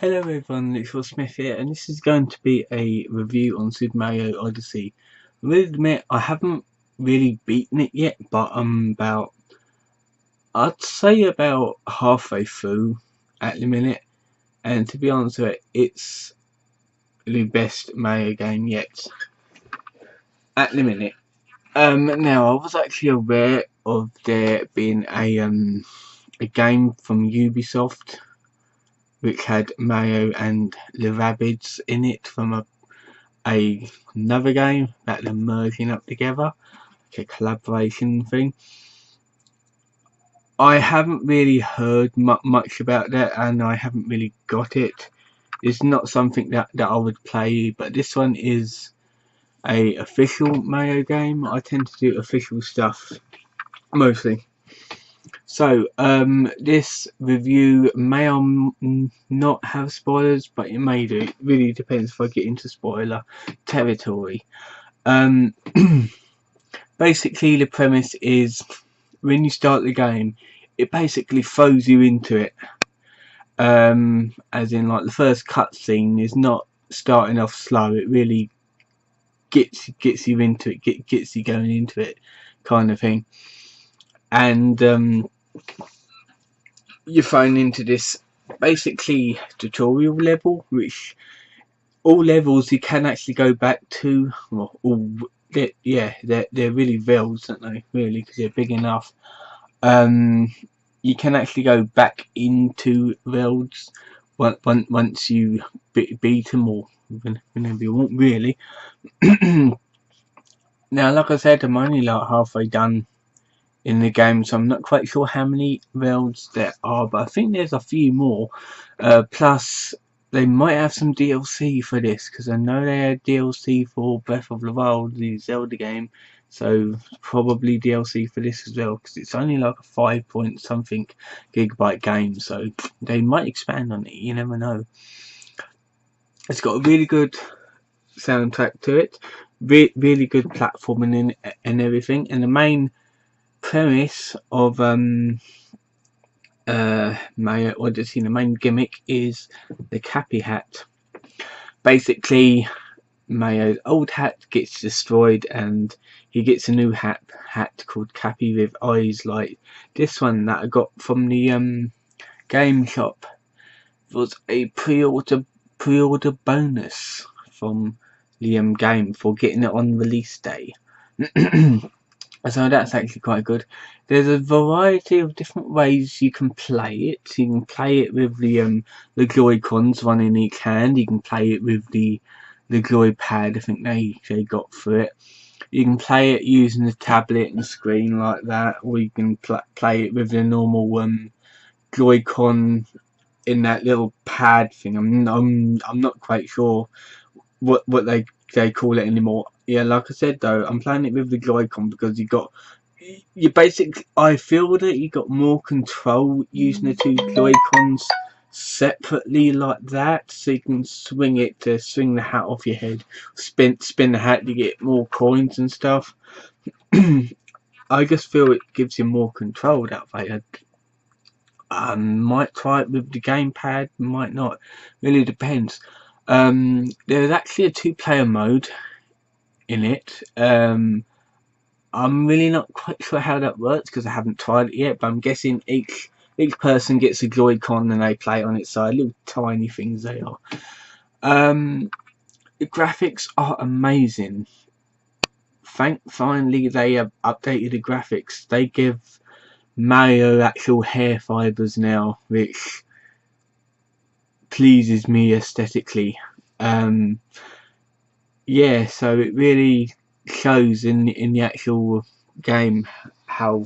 Hello everyone, it's Will Smith here, and this is going to be a review on Super Mario Odyssey. I will admit I haven't really beaten it yet, but I'm I'd say about halfway through at the minute, and to be honest with it, it's the best Mario game yet at the minute. Now I was actually aware of there being a game from Ubisoft which had Mario and the Rabbids in it from another game that they're merging up together, like a collaboration thing. I haven't really heard much about that, and I haven't really got it. It's not something that I would play, but this one is a official Mario game. I tend to do official stuff mostly. So, this review may or not have spoilers, but it may do. It really depends if I get into spoiler territory. Basically, the premise is when you start the game, it basically throws you into it. As in, like, the first cutscene is not starting off slow. It really gets you into it, gets you going into it, kind of thing. And you're thrown into this basically tutorial level, which all levels you can actually go back to. Well, they're really worlds, aren't they? Really, because they're big enough. You can actually go back into worlds once you beat them, or whenever you want, really. Now, like I said, I'm only like halfway done in the game, so I'm not quite sure how many worlds there are, but I think there's a few more. Plus, they might have some DLC for this, because I know they had DLC for Breath of the Wild, the Zelda game, so probably DLC for this as well, because it's only like a 5 point something gigabyte game, so they might expand on it, you never know. It's got a really good soundtrack to it, really good platforming in and everything, and the main premise of Mario Odyssey, the main gimmick is the Cappy hat. Basically, Mario's old hat gets destroyed and he gets a new hat called Cappy with eyes like this one that I got from the game shop. It was a pre-order bonus from the game for getting it on release day. So that's actually quite good. There's a variety of different ways you can play it. You can play it with the Joy-Cons, one in each hand. You can play it with the Joy Pad, I think they got for it. You can play it using the tablet and screen like that, or you can play it with the normal Joy-Con in that little pad thing. I'm not quite sure what they call it anymore. Yeah, like I said though, I'm playing it with the Joy-Con because you basically, I feel that you got more control using the two Joy-Cons separately like that, so you can swing it to swing the hat off your head, spin the hat to get more coins and stuff. I just feel it gives you more control that way. I might try it with the gamepad, might not. Really depends. There's actually a 2-player mode in it. I'm really not quite sure how that works because I haven't tried it yet, but I'm guessing each person gets a Joy-Con and they play on its side. Little tiny things they are. The graphics are amazing. Finally they have updated the graphics. They give Mario actual hair fibers now, which pleases me aesthetically. Yeah, so it really shows in the actual game how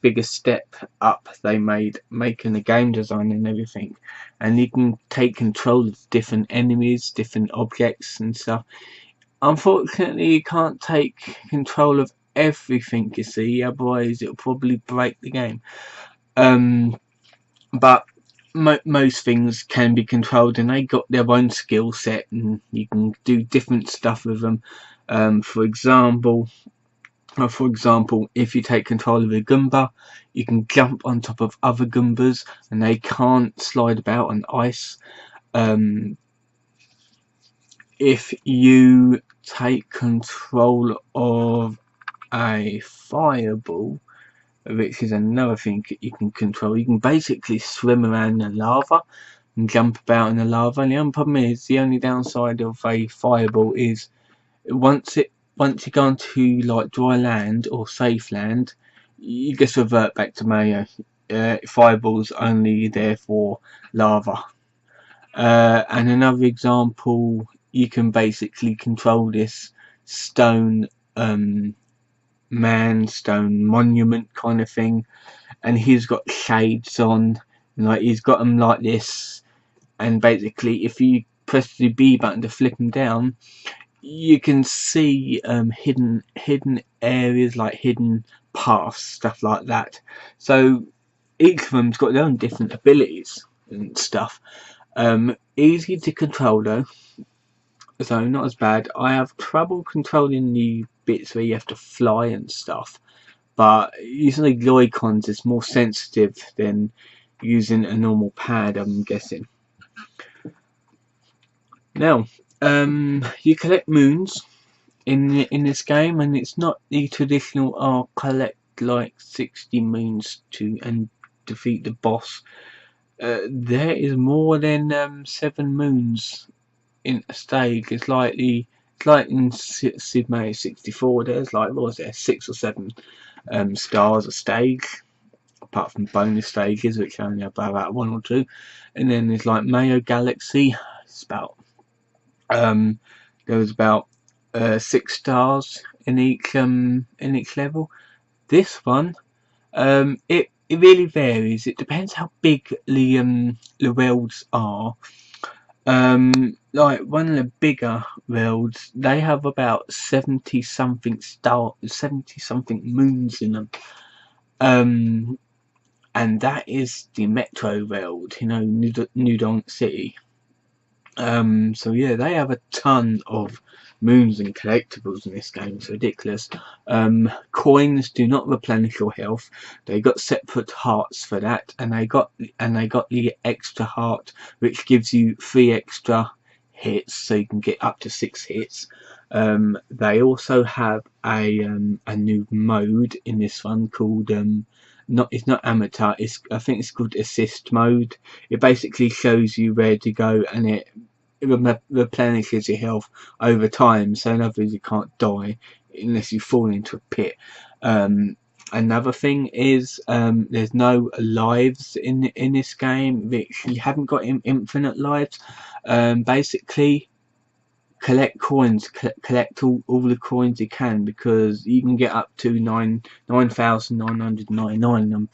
big a step up they made making the game design and everything, and you can take control of different enemies, different objects and stuff. Unfortunately, you can't take control of everything, you see, otherwise it'll probably break the game. But most things can be controlled, and they got their own skill set, and you can do different stuff with them. For example, if you take control of a Goomba, you can jump on top of other Goombas, and they can't slide about on ice. if you take control of a fireball, which is another thing you can control, you can basically swim around in the lava and jump about in the lava. And the only problem is, the only downside of a fireball is once you go onto like dry land or safe land, you just revert back to Mario. Fireball's only there for lava. And another example, you can basically control this stone stone monument kind of thing, and he's got shades on, and like he's got them like this, and basically if you press the B button to flip them down, you can see hidden areas, like hidden paths, stuff like that. So each of them's got their own different abilities and stuff. Easy to control though, so not as bad. I have trouble controlling the bits where you have to fly and stuff, but using the Joy-Cons is more sensitive than using a normal pad, I'm guessing. Now, you collect moons in this game, and it's not the traditional collect like 60 moons and defeat the boss. There is more than 7 moons in a stage. It's like in Super Mario 64. There's like, what was there, 6 or 7 stars a stage, apart from bonus stages which only have about 1 or 2. And then there's like Mario Galaxy. It's about there was about 6 stars in each level. This one, it really varies. It depends how big the worlds are. Like one of the bigger worlds, they have about 70 something moons in them. And that is the Metro world, you know, New Donk City. So yeah, they have a ton of moons and collectibles in this game. It's ridiculous. Coins do not replenish your health. They got separate hearts for that, and they got the extra heart, which gives you 3 extra hits, so you can get up to 6 hits. They also have a new mode in this one called it's not amateur. I think it's called assist mode. It basically shows you where to go, and it replenishes your health over time. So in other words, you can't die unless you fall into a pit. Another thing is there's no lives in this game, which you haven't got infinite lives. Basically, collect coins, collect all the coins you can, because you can get up to 9,999. I'm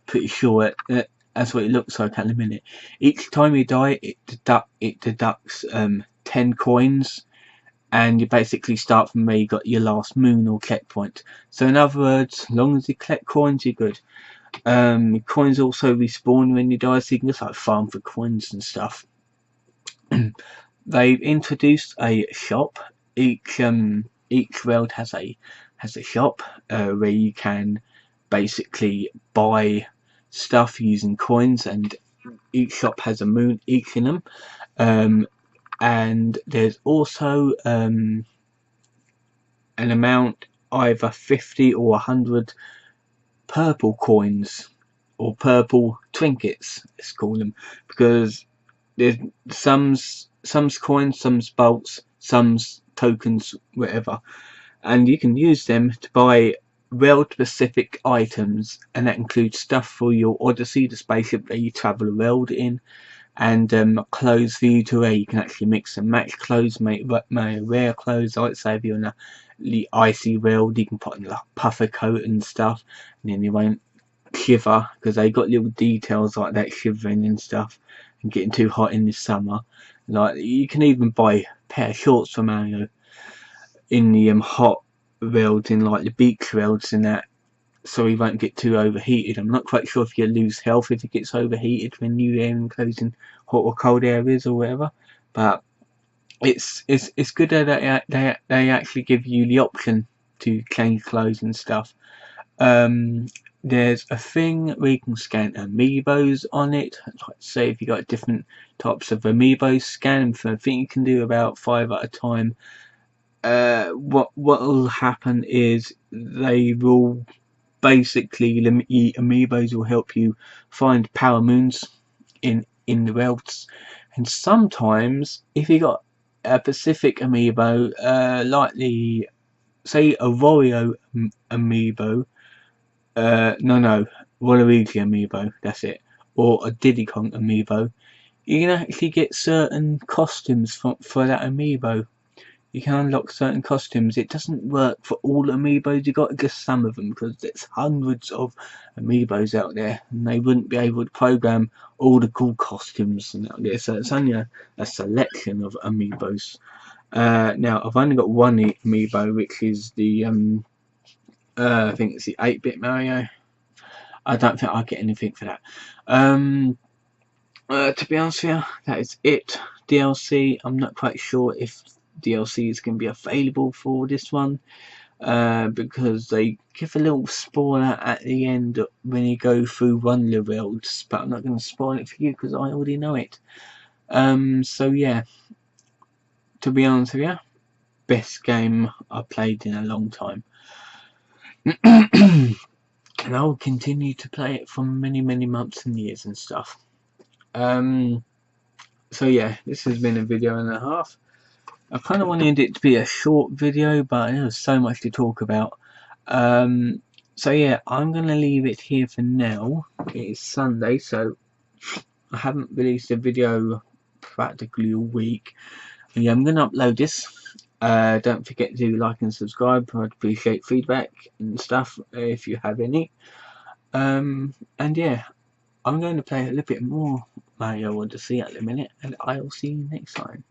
pretty sure that's what it looks like at the minute. Each time you die, it deducts 10 coins, and you basically start from where you got your last moon or checkpoint. So in other words, as long as you collect coins, you're good. Coins also respawn when you die, so you can just like farm for coins and stuff. They've introduced a shop. Each world has a shop where you can basically buy stuff using coins, and each shop has a moon each in them. And there's also an amount, either 50 or 100 purple coins, or purple trinkets, let's call them, because there's some's coins, some's bolts, some's tokens, whatever, and you can use them to buy world specific items, and that includes stuff for your Odyssey, the spaceship that you travel the world in, and clothes for you to wear. You can actually mix and match clothes, make rare clothes. Like say if you're in the icy world, you can put in a puffer coat and stuff, and then you won't shiver, because they got little details like that, shivering and stuff, and getting too hot in the summer. Like you can even buy a pair of shorts for Mario in the hot worlds, in like the beach worlds and that, so he won't get too overheated. I'm not quite sure if you lose health if it gets overheated when you goes in hot or cold areas or whatever, but it's good that they actually give you the option to change clothes and stuff. there's a thing where you can scan amiibos on it. Like say if you got different types of amiibos, scan them for, I think you can do about 5 at a time. What will happen is they will basically, the amiibos will help you find power moons in the worlds, and sometimes if you got a Pacific amiibo, like the say a Wario amiibo, no, Waluigi amiibo, that's it, or a Diddy Kong amiibo, you can actually get certain costumes for that amiibo. You can unlock certain costumes. It doesn't work for all amiibos. You got just some of them because there's hundreds of amiibos out there, and they wouldn't be able to program all the cool costumes and out there. So it's only a selection of amiibos. Now I've only got one amiibo, which is the I think it's the 8-bit Mario. I don't think I'll get anything for that. To be honest with you, that is it. DLC. I'm not quite sure if DLC is going to be available for this one, because they give a little spoiler at the end when you go through one of the worlds, but I'm not going to spoil it for you because I already know it. So yeah, to be honest with you, best game I played in a long time. And I will continue to play it for many months and years and stuff. So yeah, this has been a video and a half. I kind of wanted it to be a short video, but there's so much to talk about. So yeah, I'm going to leave it here for now. It is Sunday, so I haven't released a video practically a week. And yeah, I'm going to upload this. Don't forget to like and subscribe. I'd appreciate feedback and stuff if you have any. And yeah, I'm going to play a little bit more Mario Odyssey at the minute, and I'll see you next time.